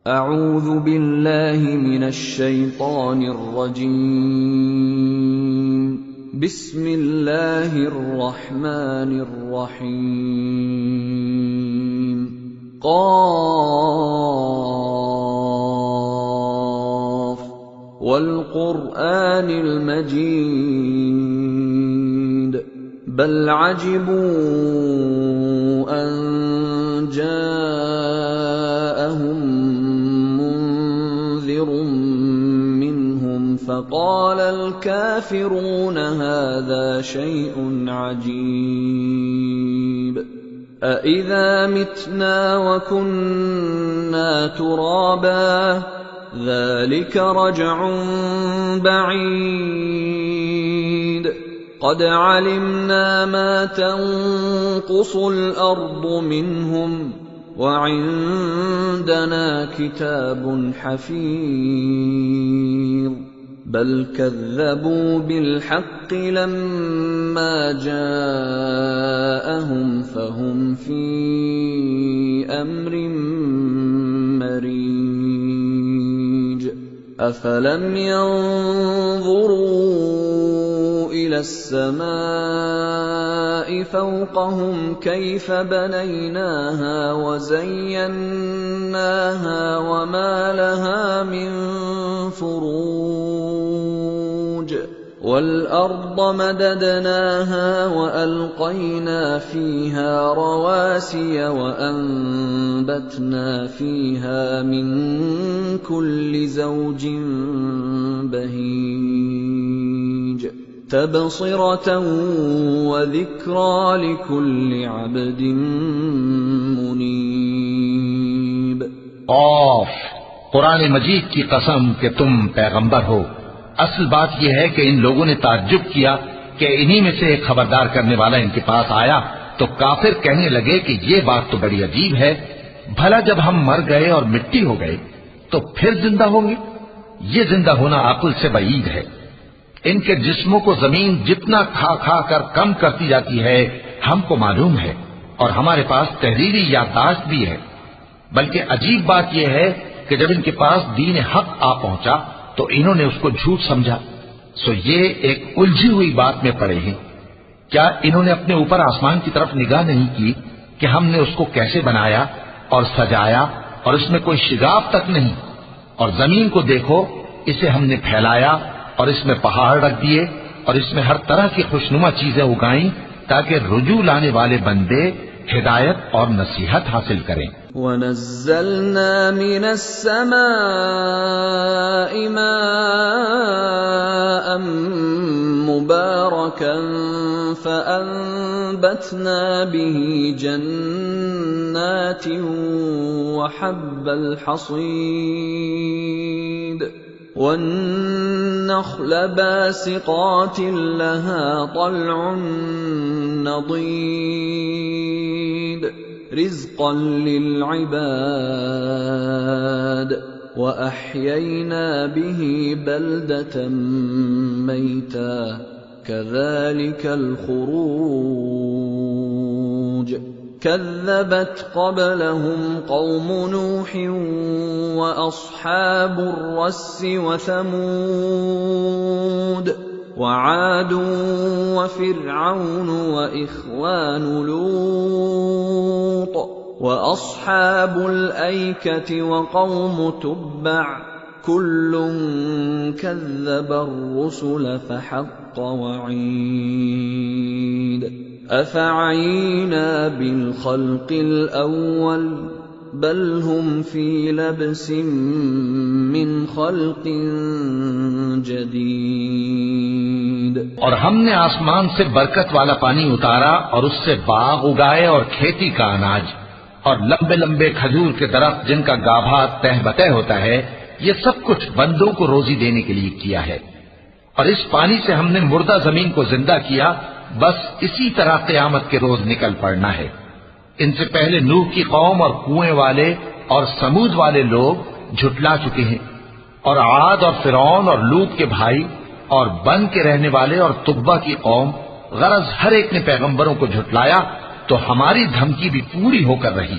اعوذ باللہ من الشیطان الرجیم بسم اللہ الرحمن الرحیم قاف والقرآن المجید بل عجبوا ان جاءهم منهم فقال الكافرون هذا شيء عجيب أإذا متنا وكنا ترابا ذلك رجع بعيد قد علمنا ما تنقص الأرض منهم وعندنا كتاب حفيظ بل كذبوا بالحق لما جاءهم فهم في أمر مريج أفلم ينظروا إلى السماء فوقهم كيف بنيناها وزيناها وما لها من فروج والأرض مددناها وألقينا فيها رواسي وأنبتنا فيها من كل زوج بهيج تبصرة وذكرى لكل عبد منيب قاف قرآن مجید کی قسم کہ تم پیغمبر ہو۔ اصل بات یہ ہے کہ ان لوگوں نے تعجب کیا کہ انہی میں سے ایک خبردار کرنے والا ان کے پاس آیا تو کافر کہنے لگے کہ یہ بات تو بڑی عجیب ہے، بھلا جب ہم مر گئے اور مٹی ہو گئے تو پھر زندہ ہوں گے؟ یہ زندہ ہونا عقل سے بعید ہے۔ ان کے جسموں کو زمین جتنا کھا کھا کر کم کرتی جاتی ہے ہم کو معلوم ہے، اور ہمارے پاس تحریری یادداشت بھی ہے۔ بلکہ عجیب بات یہ ہے کہ جب ان کے پاس دین حق آ پہنچا تو انہوں نے اس کو جھوٹ سمجھا، سو یہ ایک الجھی ہوئی بات میں پڑے ہیں۔ کیا انہوں نے اپنے اوپر آسمان کی طرف نگاہ نہیں کی کہ ہم نے اس کو کیسے بنایا اور سجایا اور اس میں کوئی شگاف تک نہیں؟ اور زمین کو دیکھو، اسے ہم نے پھیلایا اور اس میں پہاڑ رکھ دیے اور اس میں ہر طرح کی خوشنما چیزیں اگائیں تاکہ رجوع لانے والے بندے ہدایت اور نصیحت حاصل کریں۔ وَنَزَّلْنَا مِنَ السَّمَاءِ مَاءً مُبَارَكًا فَأَنبَتْنَا بِهِ جَنَّاتٍ وَحَبَّ الْحَصِيدِ وَالنَّخْلَ بَاسِقَاتٍ لَهَا طَلْعٌ نَضِيدٌ رِزْقًا لِلْعِبَادِ وَأَحْيَيْنَا بِهِ بَلْدَةً مَيْتًا كَذَلِكَ الْخُرُوجُ كَذَّبَتْ قَبْلَهُمْ قَوْمُ نُوحٍ وَأَصْحَابُ الرَّسِّ وَثَمُودُ وَعَادٌ وَفِرْعَوْنُ وَإِخْوَانُ لُوطٍ وَأَصْحَابُ الْأَيْكَةِ وَقَوْمُ تُبَّعٍ كُلٌّ كَذَّبَ الرُّسُلَ فَحَقَّ وَعِيدِ أَفَعَيِينَا بِالْخَلْقِ الْأَوَّلِ بَلْ هُمْ فِي لَبْسٍ مِّنْ خَلْقٍ جَدِيدٍ۔ اور ہم نے آسمان سے برکت والا پانی اتارا اور اس سے باغ اگائے اور کھیتی کا اناج اور لمبے لمبے کھجور کے درخت جن کا گابھا تہ بتہ ہوتا ہے، یہ سب کچھ بندوں کو روزی دینے کے لیے کیا ہے۔ اور اس پانی سے ہم نے مردہ زمین کو زندہ کیا، بس اسی طرح قیامت کے روز نکل پڑنا ہے۔ ان سے پہلے نوح کی قوم اور کنویں والے اور سمود والے لوگ جھٹلا چکے ہیں، اور عاد اور فرعون اور لوط کے بھائی اور بن کے رہنے والے اور تبا کی قوم، غرض ہر ایک نے پیغمبروں کو جھٹلایا تو ہماری دھمکی بھی پوری ہو کر رہی۔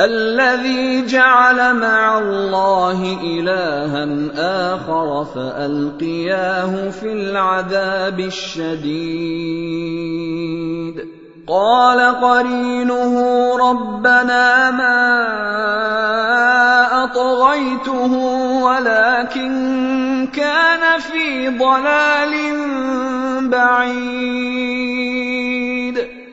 الذي جعل مع الله إلها آخر فألقياه في العذاب الشديد قال قرينه ربنا ما أطغيته ولكن كان في ضلال بعيد।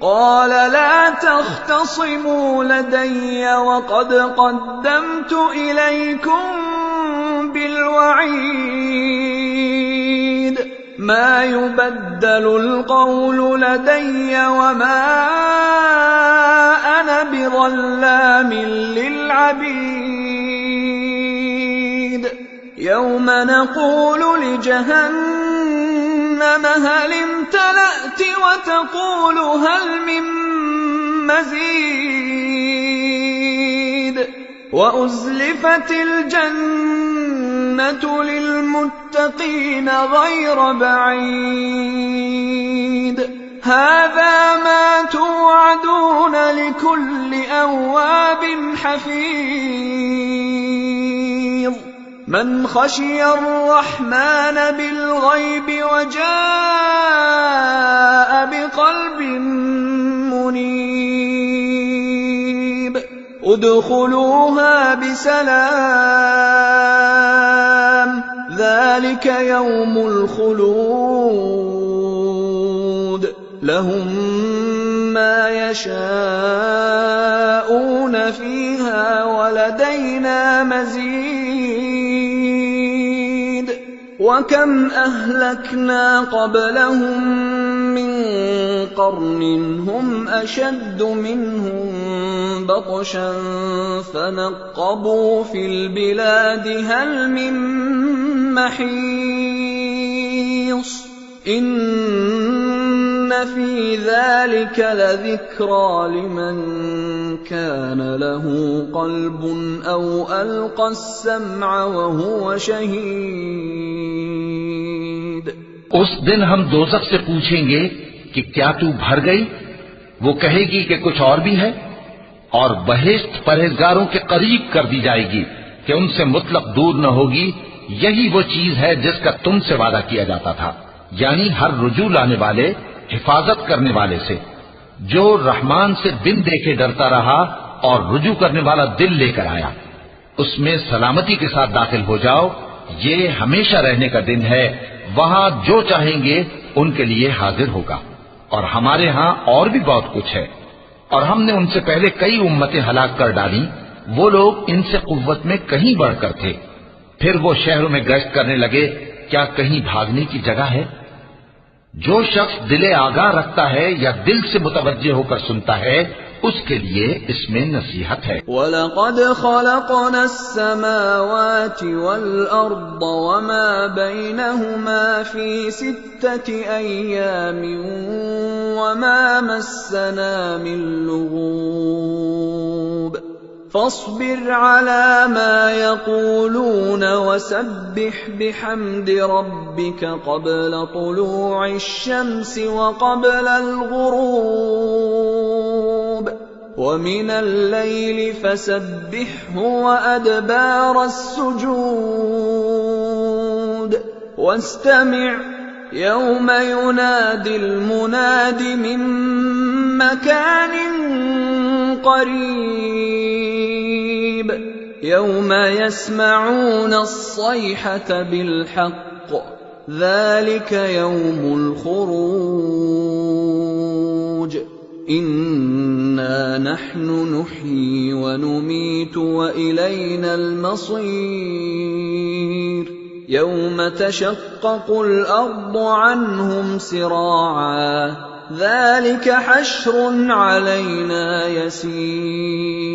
قال لا تختصموا لدي وقد قدمت إليكم بالوعيد ما يبدل القول لدي وما أنا بظلام للعبيد يوم نقول لجهنم هل امتلأت وتقول هل من مزيد وأزلفت الجنة للمتقين غير بعيد هذا ما توعدون لكل أواب حفيظ من خشي الرحمن بالغيب وجاء بقلب منيب ادخلوها بسلام ذلك يوم الخلود لهم ما يشاءون فيها ولدينا مزيد وكم أهلكنا قبلهم من قرن هم أشد منهم بطشا فنقبوا في البلاد هل من محيص إن في ذلك لذكرى لمن كان له قلب أو ألقى السمع وهو شهيد اس دن ہم دوزخ سے پوچھیں گے کہ کیا تو بھر گئی؟ وہ کہے گی کہ کچھ اور بھی ہے، اور بہشت پرہیزگاروں کے قریب کر دی جائے گی کہ ان سے مطلق دور نہ ہوگی۔ یہی وہ چیز ہے جس کا تم سے وعدہ کیا جاتا تھا، یعنی ہر رجوع لانے والے، حفاظت کرنے والے سے، جو رحمان سے بن دیکھے ڈرتا رہا اور رجوع کرنے والا دل لے کر آیا، اس میں سلامتی کے ساتھ داخل ہو جاؤ۔ یہ ہمیشہ رہنے کا دن ہے، وہاں جو چاہیں گے ان کے لیے حاضر ہوگا، اور ہمارے ہاں اور بھی بہت کچھ ہے۔ اور ہم نے ان سے پہلے کئی امتیں ہلاک کر ڈالی، وہ لوگ ان سے قوت میں کہیں بڑھ کر تھے۔ پھر وہ شہروں میں گشت کرنے لگے، کیا کہیں بھاگنے کی جگہ ہے؟ جو شخص دل آگاہ رکھتا ہے یا دل سے متوجہ ہو کر سنتا ہے، اس کے لیے اس میں نصیحت ہے۔ وَلَقَدْ خَلَقْنَا السَّمَاوَاتِ وَالْأَرْضَ وَمَا بَيْنَهُمَا فِي 6 أَيَّامٍ وَمَا مَسَّنَا مِن لُغُوبٍ فاصبر على ما يقولون وسبح بحمد ربك قبل طلوع الشمس وقبل الغروب ومن الليل فسبحه وأدبار السجود واستمع يوم ينادي المناد من مكان قريب يوم يسمعون الصيحة بالحق ذلك يوم الخروج إنا نحن نحيي ونميت وإلينا المصير يوم تشقق الأرض عنهم سراعا ذلك حشر علينا يسير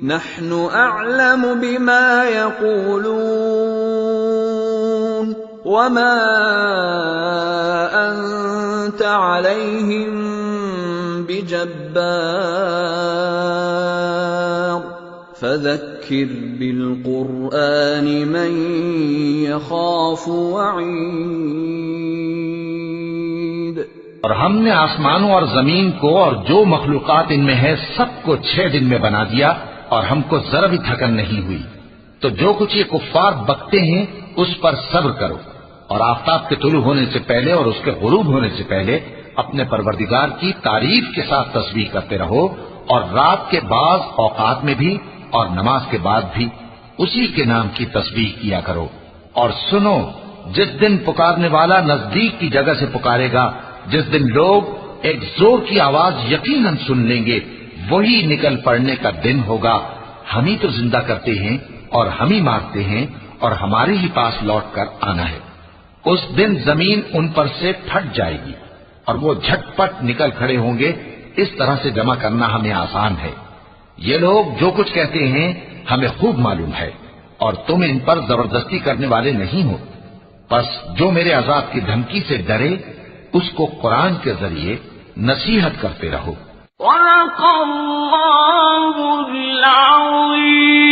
نحن أعلم بما يقولون وما أنت عليهم بجبار فذكر بالقرآن من يخاف وعيد۔ اور ہم نے آسمانوں اور زمین کو اور جو مخلوقات ان میں ہے سب کو 6 دن میں بنا دیا، اور ہم کو ذرا بھی تھکن نہیں ہوئی۔ تو جو کچھ یہ کفار بکتے ہیں اس پر صبر کرو، اور آفتاب کے طلوع ہونے سے پہلے اور اس کے غروب ہونے سے پہلے اپنے پروردگار کی تعریف کے ساتھ تسبیح کرتے رہو، اور رات کے بعض اوقات میں بھی اور نماز کے بعد بھی اسی کے نام کی تسبیح کیا کرو۔ اور سنو، جس دن پکارنے والا نزدیک کی جگہ سے پکارے گا، جس دن لوگ ایک زور کی آواز یقیناً سن لیں گے، وہی نکل پڑنے کا دن ہوگا۔ ہم ہی تو زندہ کرتے ہیں اور ہم ہی مارتے ہیں، اور ہمارے ہی پاس لوٹ کر آنا ہے۔ اس دن زمین ان پر سے پھٹ جائے گی اور وہ جھٹ پٹ نکل کھڑے ہوں گے۔ اس طرح سے جمع کرنا ہمیں آسان ہے۔ یہ لوگ جو کچھ کہتے ہیں ہمیں خوب معلوم ہے، اور تم ان پر زبردستی کرنے والے نہیں ہو۔ بس جو میرے عذاب کی دھمکی سے ڈرے اس کو قرآن کے ذریعے نصیحت کرتے رہو۔ صدق اللہ العظیم۔